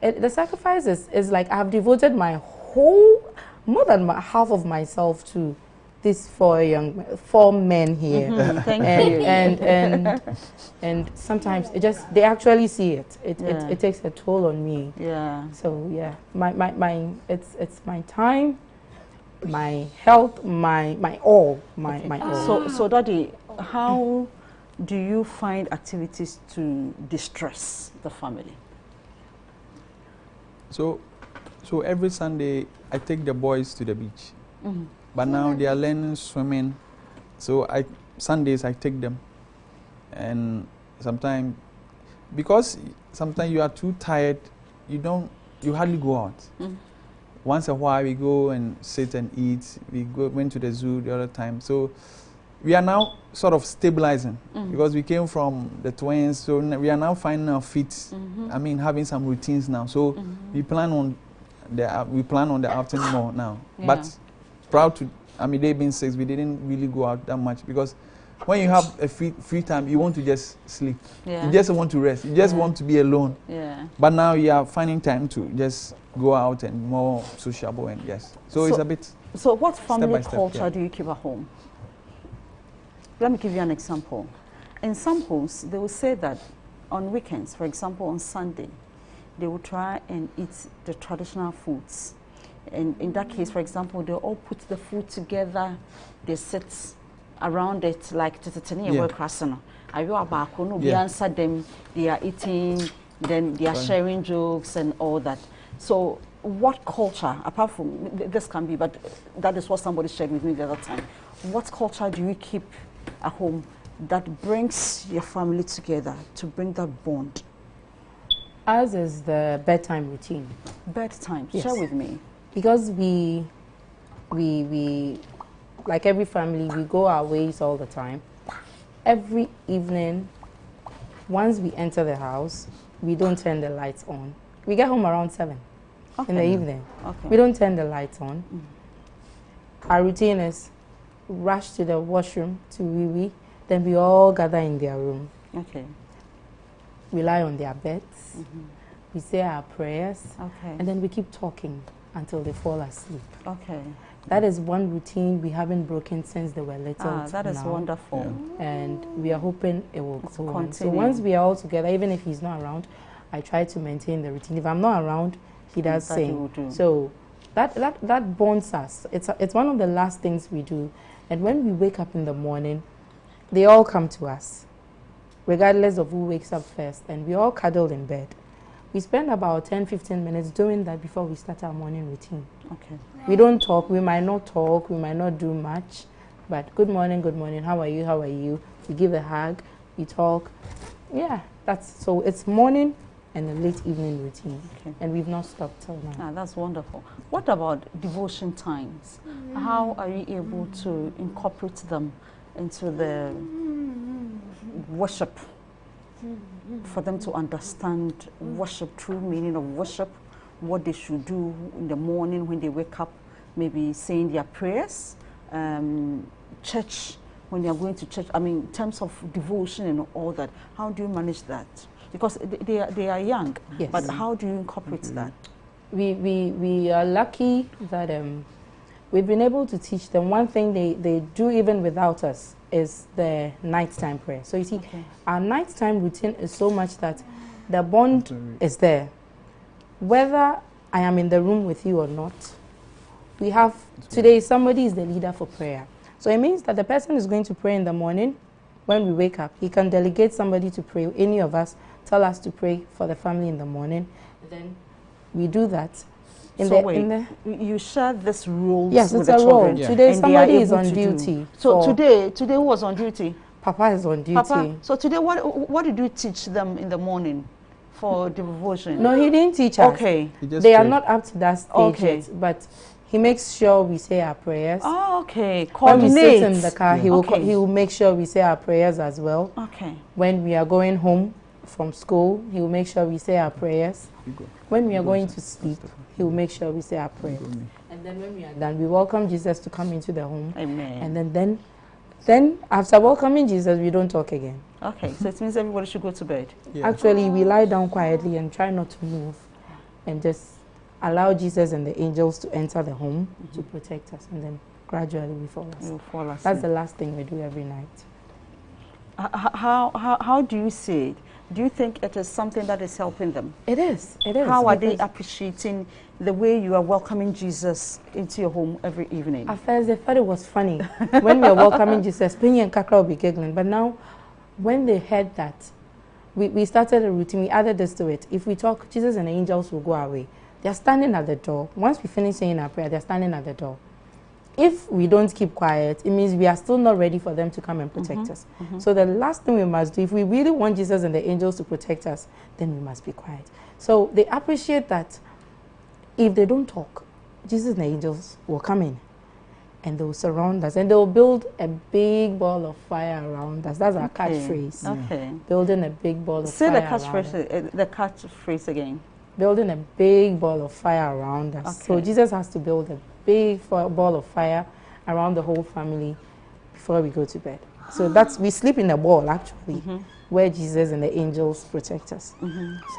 the sacrifice is like I've devoted my more than half of myself to these four men here. Thank you. And sometimes they actually see it. It takes a toll on me. Yeah. So yeah, it's my time, my health, my all. So Daddy, how do you find activities to distress the family? So every Sunday I take the boys to the beach. Mm-hmm. But now they are learning swimming. So Sundays I take them. And sometimes you are too tired, you hardly go out. Mm. Once a while we go and sit and eat. Went to the zoo the other time. So we are now sort of stabilizing because we came from the twins. So we are now finding our feet. I mean, having some routines now. So we plan on the afternoon more now. Yeah. But proud to, they being 6, we didn't really go out that much because when you have a free time, you want to just sleep. Yeah. You just want to rest. You just want to be alone. Yeah. But now you are finding time to just go out and more sociable and yes. So it's a bit. So what family step, culture do you keep at home? Let me give you an example. In some homes, they will say that on weekends, for example, on Sunday, they will try and eat the traditional foods. And in that case, for example, they all put the food together, they sit around it like answer them, they are eating, then they are sharing jokes and all that. So what culture, apart from this can be, but that is what somebody shared with me the other time. What culture do you keep at home that brings your family together to bring that bond? Ours is the bedtime routine. Bedtime, yes. Share with me. Because we, like every family, we go our ways all the time. Every evening, once we enter the house, we don't turn the lights on. We get home around 7 in the evening. Okay. We don't turn the lights on. Our routine is rush to the washroom to wee-wee, then we all gather in their room. Okay. We lie on their beds. We say our prayers. Okay. And then we keep talking until they fall asleep. Okay. That is one routine we haven't broken since they were little. That is wonderful. Yeah. And we are hoping it will go on. So continue. once we are all together, even if he's not around, I try to maintain the routine. If I'm not around, he does sing. So that bonds us. It's one of the last things we do. And when we wake up in the morning, they all come to us, regardless of who wakes up first. And we all cuddle in bed. We spend about 10-15 minutes doing that before we start our morning routine. Okay. We don't talk. We might not talk. We might not do much. But good morning, how are you, how are you? We give a hug. We talk. Yeah, so it's morning and a late evening routine. Okay. And we've not stopped till now. That's wonderful. What about devotion times? How are you able to incorporate them into the worship? For them to understand worship, true meaning of worship, what they should do in the morning when they wake up, maybe saying their prayers, church, when they are going to church, I mean, in terms of devotion and all that, how do you manage that? Because they are young, yes. But how do you incorporate that? We are lucky that we've been able to teach them. One thing they do even without us is the nighttime prayer. So you see, our nighttime routine is so much that the bond is there. Whether I am in the room with you or not, we have, today somebody is the leader for prayer. So it means that the person is going to pray in the morning. When we wake up, he can delegate somebody to pray. Any of us tell us to pray for the family in the morning. Then we do that. You share this role yes, with it's the a children. Role. Today somebody is on duty. So today who was on duty? Papa is on duty. Papa, so today what did you teach them in the morning for devotion? No, he didn't teach us. Okay. They are not up to that stage yet, but he makes sure we say our prayers. Oh, okay. Coordinate. When we sit in the car, he will make sure we say our prayers as well. Okay. When we are going home from school, he will make sure we say our prayers. When we are going to sleep, he will make sure we say our prayers. And then when we are done, we welcome Jesus to come into the home. Amen. And then after welcoming Jesus, we don't talk again. Okay, so it means everybody should go to bed. Yeah. Actually, we lie down quietly and try not to move and just allow Jesus and the angels to enter the home to protect us, and then gradually we fall asleep. That's the last thing we do every night. How do you see it? Do you think it is something that is helping them? It is. How are they appreciating the way you are welcoming Jesus into your home every evening? At first, they thought it was funny when we are welcoming Jesus. Penny and Kakra will be giggling. But now, when they heard that, we started a routine. We added this to it. If we talk, Jesus and the angels will go away. They are standing at the door. Once we finish saying our prayer, they are standing at the door. If we don't keep quiet, it means we are still not ready for them to come and protect us. So the last thing we must do, if we really want Jesus and the angels to protect us, then we must be quiet. So they appreciate that if they don't talk, Jesus and the angels will come in and they will surround us and they will build a big ball of fire around us. That's our catchphrase. Okay. Building a big ball of fire. Say the catchphrase again. Building a big ball of fire around us. Okay. So Jesus has to build a big ball of fire around the whole family before we go to bed. So we sleep in a ball actually, where Jesus and the angels protect us.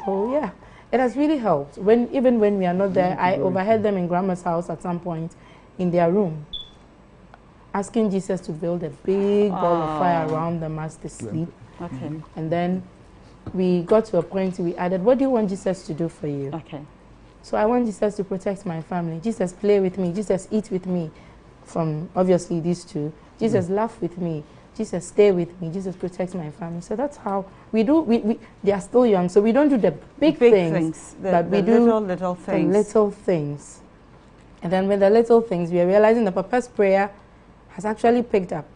So yeah, it has really helped. Even when we are not there, I overheard them in Grandma's house at some point in their room, asking Jesus to build a big ball of fire around them as they sleep. Okay. And then we got to a point we added, what do you want Jesus to do for you? Okay. So I want Jesus to protect my family. Jesus play with me. Jesus eat with me, from obviously these two. Jesus laugh with me. Jesus stay with me. Jesus protect my family. So that's how we do. They are still young, so we don't do the big things. But we do little things. the little things. And then with the little things, we are realizing the Papa's prayer has actually picked up.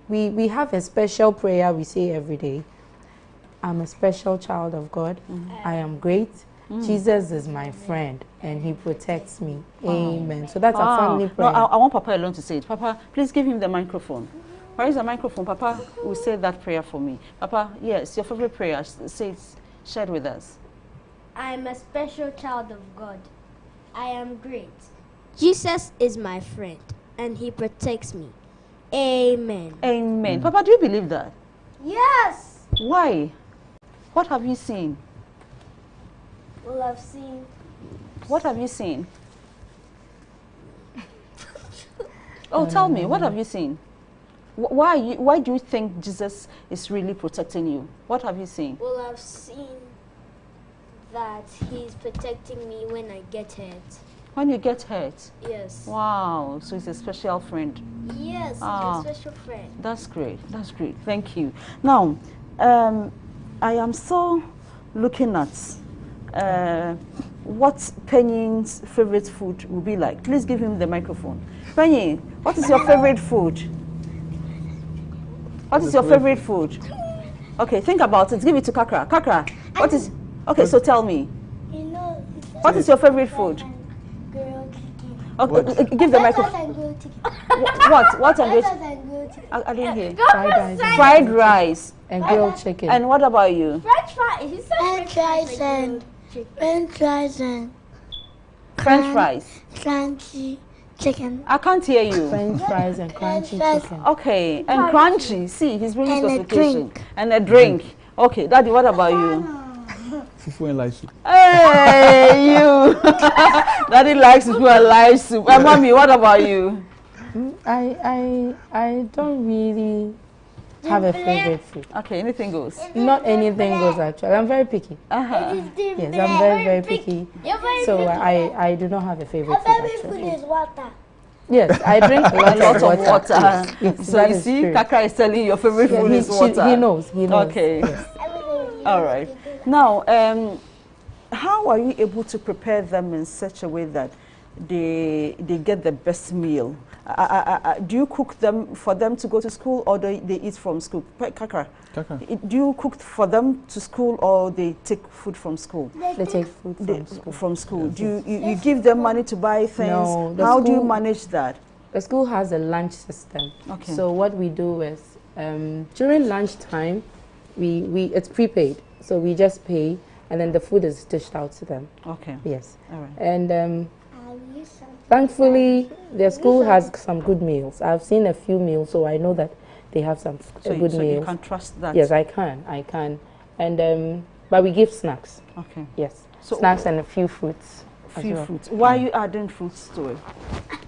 We have a special prayer we say every day. I'm a special child of God. I am great. Jesus is my friend and he protects me. Amen. So that's our family prayer. No, I want Papa alone to say it. Papa, please give him the microphone. Where is the microphone? Papa will say that prayer for me. Papa, yes, your favorite prayer. Say it, share it with us. I am a special child of God. I am great. Jesus is my friend and he protects me. Amen. Amen. Papa, do you believe that? Yes. Why? What have you seen? Well, I've seen. What have you seen? Oh, tell me, what have you seen? Why do you think Jesus is really protecting you? What have you seen? Well, I've seen that he's protecting me when I get hurt. When you get hurt? Yes. Wow, so he's a special friend. Yes, he's a special friend. That's great. That's great. Thank you. Now, I am so looking at what Penyin's favorite food will be like. Please give him the microphone. Penyin, what is your favorite food? What is your favorite food? Okay, think about it. Give it to Kakra. Kakra, what is... Okay, so tell me. You know... What is your favorite food? Grilled chicken. Okay, give the microphone. What and grilled chicken? I didn't hear. Fried rice. And grilled chicken. And what about you? French fries. French fries and... French fries and... French fries. Crunchy chicken. I can't hear you. French fries and crunchy chicken. Okay, and crunchy. See, he's bringing And a specification. drink. And a drink. Okay, Daddy, what about you? Fufu and light soup. Hey, you. Daddy likes fufu and light soup. And Mommy, what about you? I don't really have a favorite food. Okay, anything goes. Not anything goes actually. I'm very picky. Yes, I'm very, very picky. So I do not have a favorite food actually. Food is water. Yes, I drink a lot of water. Yes, So you see, Kaka is telling your favorite food is water. He knows. Okay. Yes. All right. Now, how are you able to prepare them in such a way that they get the best meal? Do you cook them for them to go to school, or they eat from school? Kaka, do you cook for them to school, or they take food from school? They take food from school. Yes. Do you give them money to buy things? No. How do you manage that? The school has a lunch system. Okay. So what we do is during lunchtime, it's prepaid. So we just pay, and then the food is dished out to them. Okay. Yes. All right. And thankfully, the school has some good meals. I've seen a few meals, so I know that they have some good meals. So you can trust that? Yes, I can. And but we give snacks. Okay. Yes. So snacks and a few fruits. Fruits. Why are you adding fruits to it?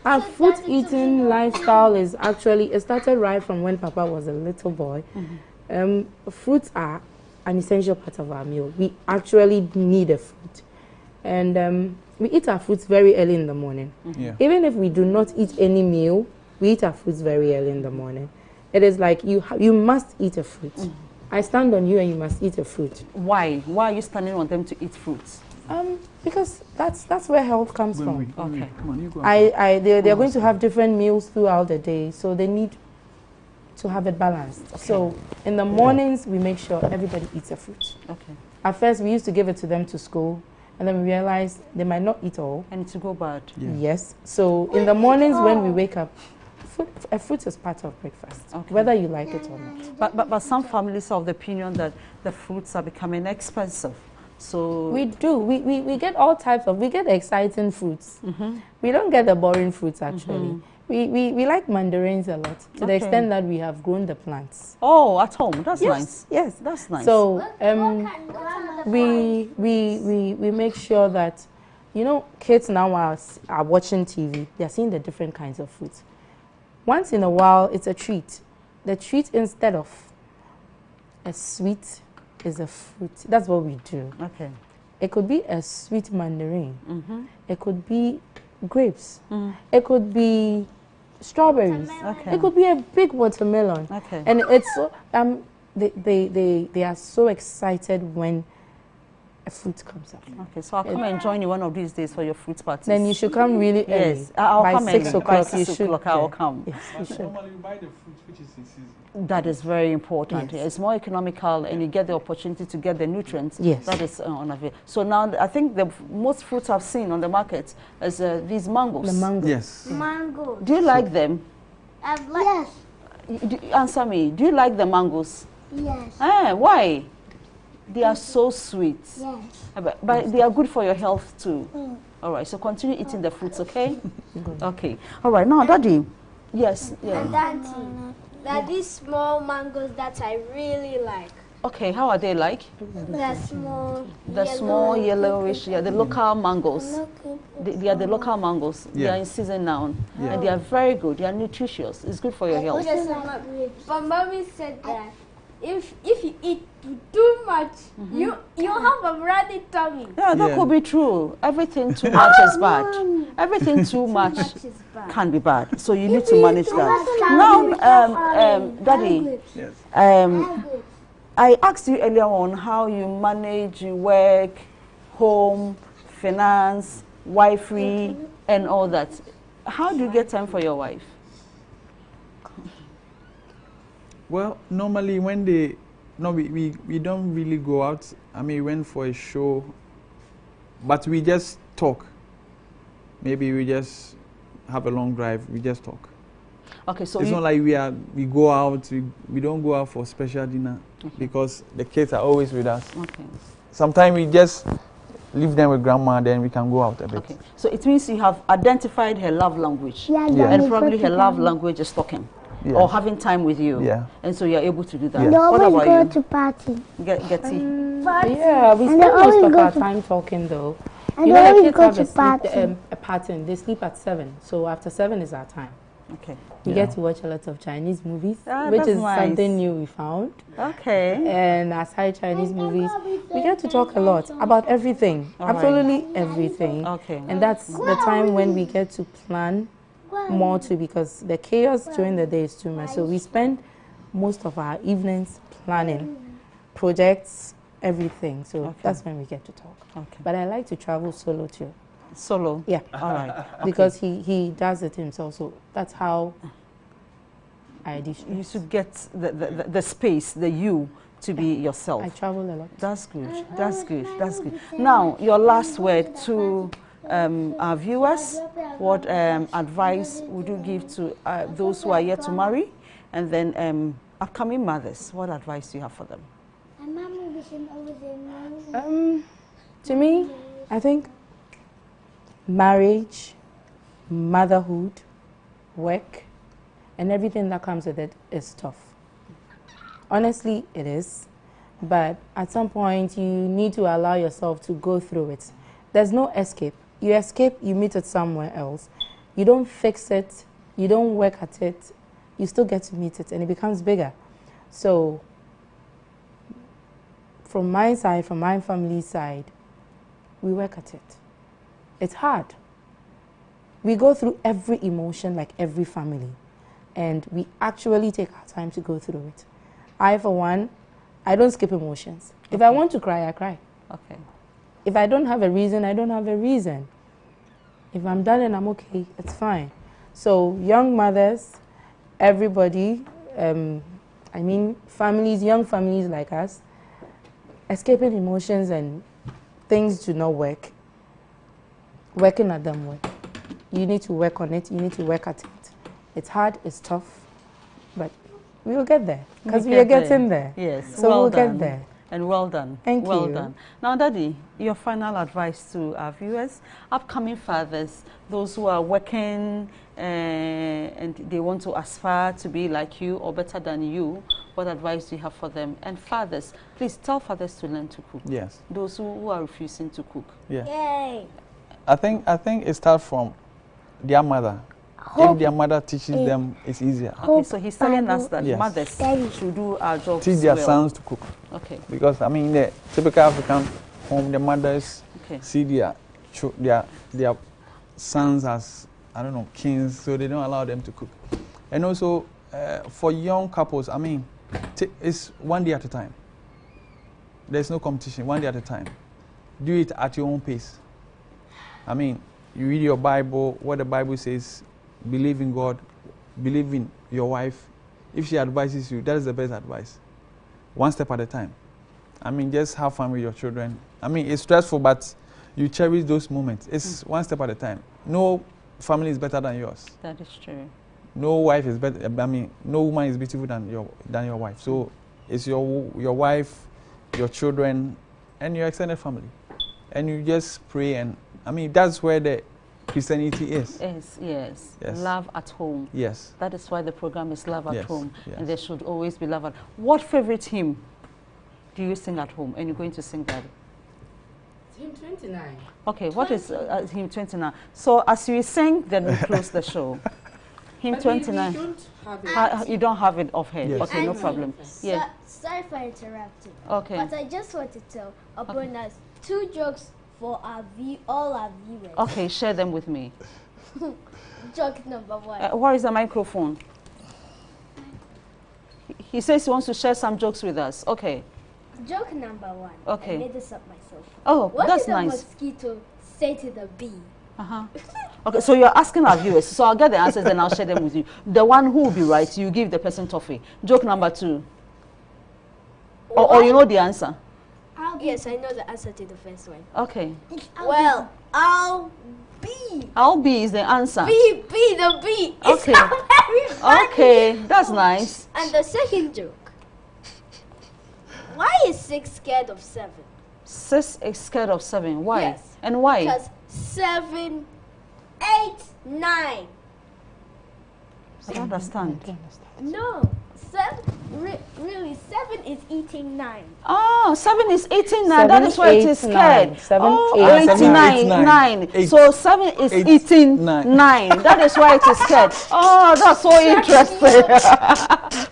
Our fruit eating lifestyle is actually, it started right from when Papa was a little boy. Fruits are an essential part of our meal. We actually need a fruit. And we eat our fruits very early in the morning. Even if we do not eat any meal, we eat our fruits very early in the morning. It is like you must eat a fruit. I stand on you and you must eat a fruit. Why? Why are you standing on them to eat fruits? Because that's where health comes from. Okay. They're going to have different meals throughout the day, so they need to have it balanced. Okay. So in the mornings, we make sure everybody eats a fruit. Okay. At first, we used to give it to them to school, and then we realized they might not eat all. And to go bad. Yeah. Yes. So in the mornings when we wake up, a fruit is part of breakfast, whether you like it or not. But some families are of the opinion that the fruits are becoming expensive. So we do. We get all types of. We get exciting fruits. We don't get the boring fruits actually. We like mandarins a lot, to the extent that we have grown the plants. Oh, at home. That's yes, nice. Yes, that's nice. So we make sure that, you know, kids now are watching TV. They're seeing the different kinds of fruits. Once in a while, it's a treat. The treat, instead of a sweet, is a fruit. That's what we do. Okay. It could be a sweet mandarin. It could be grapes. It could be strawberries. Okay. It could be a big watermelon. Okay. And it's so, they are so excited when a fruit comes up. Okay, so I'll come and join you one of these days for your fruit party. Then you should come really early. Yes, I'll by come 6 early. o'clock. By 6 o'clock, I will come. Yes, you should. Normally we buy the fruit which is in season. That is very important. Yes. It's more economical, and you get the opportunity to get the nutrients. Yes. That is on of it. So now I think the most fruits I've seen on the market is these mangoes. The mango. Yes. Mango. Do you like them? Yes. Answer me. Do you like the mangoes? Yes. Why? They are so sweet. Yes. But they are good for your health too. All right, so continue eating the fruits, okay? Okay. All right, now, Daddy. Yes. Yeah. And Auntie, there are these small mangoes that I really like. Okay, how are they like? They're small. The small yellowish, yeah, the local mangoes. They are the local mangoes. They are in season now. Yeah. And they are very good. They are nutritious. It's good for your health. Yes, but Mommy said that if you eat too much, you have a runny tummy. Yeah, that could be true. Everything too much is bad. Everything too much can be bad. So you need to manage that. Now, Daddy, Yes. I asked you earlier on how you manage your work, home, finance, wifey, and all that. How do you get time for your wife? Well, normally when we don't really go out. I mean, we went for a show, but we just talk. Maybe we just have a long drive. We just talk. Okay, so it's not like we go out. We don't go out for special dinner because the kids are always with us. Okay. Sometimes we just leave them with grandma, then we can go out a bit. Okay, so it means you have identified her love language, and probably her love language is talking. Yeah. Or having time with you. Yeah. And so you're able to do that. Yeah. What about go you? to party. Getty. Yeah, we spend most of our time talking though. And you know, the kids go have to a pattern. They sleep at 7, so after 7 is our time. Okay. We get to watch a lot of Chinese movies, Ah, which that's is nice. something new we found. Okay. And aside Chinese movies, we get to talk a lot about everything, absolutely everything. Okay. And that's the time when we get to plan more too, because the chaos during the day is too much. So we spend most of our evenings planning projects, everything. So that's when we get to talk. Okay. But I like to travel solo too. Solo? Yeah. All right. Because he does it himself. So that's how I you should get the space, the you, to be yourself. I travel a lot. That's good. That's good. That's good. Now, your last word to our viewers. What advice would you give to those who are yet to marry, and then upcoming mothers? What advice do you have for them? To me, I think marriage, motherhood, work, and everything that comes with it is tough. Honestly, it is. But at some point, you need to allow yourself to go through it. There's no escape. You escape, you meet it somewhere else. You don't fix it, you don't work at it, you still get to meet it, and it becomes bigger. So, from my side, from my family's side, we work at it. It's hard. We go through every emotion like every family, and we actually take our time to go through it. I, for one, I don't skip emotions. If I want to cry, I cry. Okay. If I don't have a reason, I don't have a reason. If I'm done and I'm okay, it's fine. So young mothers, everybody, I mean families, young families like us, escaping emotions and things do not work. Working at them work. You need to work on it, you need to work at it. It's hard, it's tough, but we will get there. Because we are getting there. Yes, so we'll get there. And well done. Thank you. Well done. Now, Daddy, your final advice to our viewers, upcoming fathers, those who are working and they want to aspire to be like you or better than you, what advice do you have for them? And fathers, please tell fathers to learn to cook. Yes. Those who are refusing to cook. Yeah. Yay. I think it starts from their mother. If their mother teaches them, it's easier. Okay, so he's telling us that Yes. mothers should do our jobs. Teach their well. sons to cook. Okay. Because I mean, the typical African home, the mothers see their sons as, I don't know, kings, so they don't allow them to cook. And also for young couples, I mean, it's one day at a time. There's no competition. One day at a time. Do it at your own pace. I mean, you read your Bible, what the Bible says, believe in God, believe in your wife. If she advises you, that is the best advice. One step at a time. I mean, just have fun with your children. I mean, it's stressful, but you cherish those moments. It's one step at a time. No family is better than yours. That is true. No wife is better. I mean, no woman is beautiful than your wife. So it's your wife, your children, and your extended family. And you just pray, and I mean, that's where the Christianity is. Yes. Yes. Love at home. Yes. That is why the program is Love at Yes. Home. Yes. And there should always be love at home. What favorite hymn do you sing at home? And you're going to sing that? Hymn 29. Okay, what is hymn 29? So as you sing, then we close the show. Hymn 29. We don't have it. You don't have it offhand. Yes. Okay, no Auntie, problem. Yeah. Sorry for interrupting. Okay. But I just want to tell upon us 2 jokes for all our viewers. Okay, share them with me. Joke number 1. Where is the microphone? He says he wants to share some jokes with us. Okay. Joke number 1. Okay. I made this up myself. Oh, What that's did the nice. mosquito say to the bee? Okay, so you're asking our viewers. So I'll get the answers and I'll share them with you. The one who will be right, you give the person toffee. Joke number 2. Or you know the answer? Yes, I know the answer to the first one. Okay. Well, I'll be. I'll be is the answer. Be the bee. It's Okay. not very funny. Okay, that's nice. And the second joke. Why is 6 scared of 7? 6 is scared of 7. Why? Yes. And why? Because 7, 8, 9. I don't understand. No. 7, really, 7 is eating 9. Oh, 7 is eating 9. That is why it is scared. 7, Oh, 8, 8, 9. Eight. So 7 is eating 9. That is why it is scared. Oh, that's so interesting.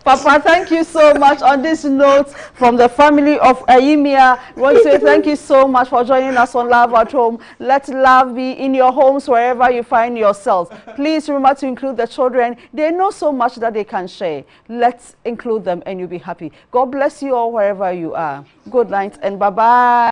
Papa, thank you so much. On this note, from the family of Anyimiah, we want to say thank you so much for joining us on Love at Home. Let love be in your homes wherever you find yourselves. Please remember to include the children. They know so much that they can share. Let's include them and you'll be happy. God bless you all wherever you are. Good night and bye-bye.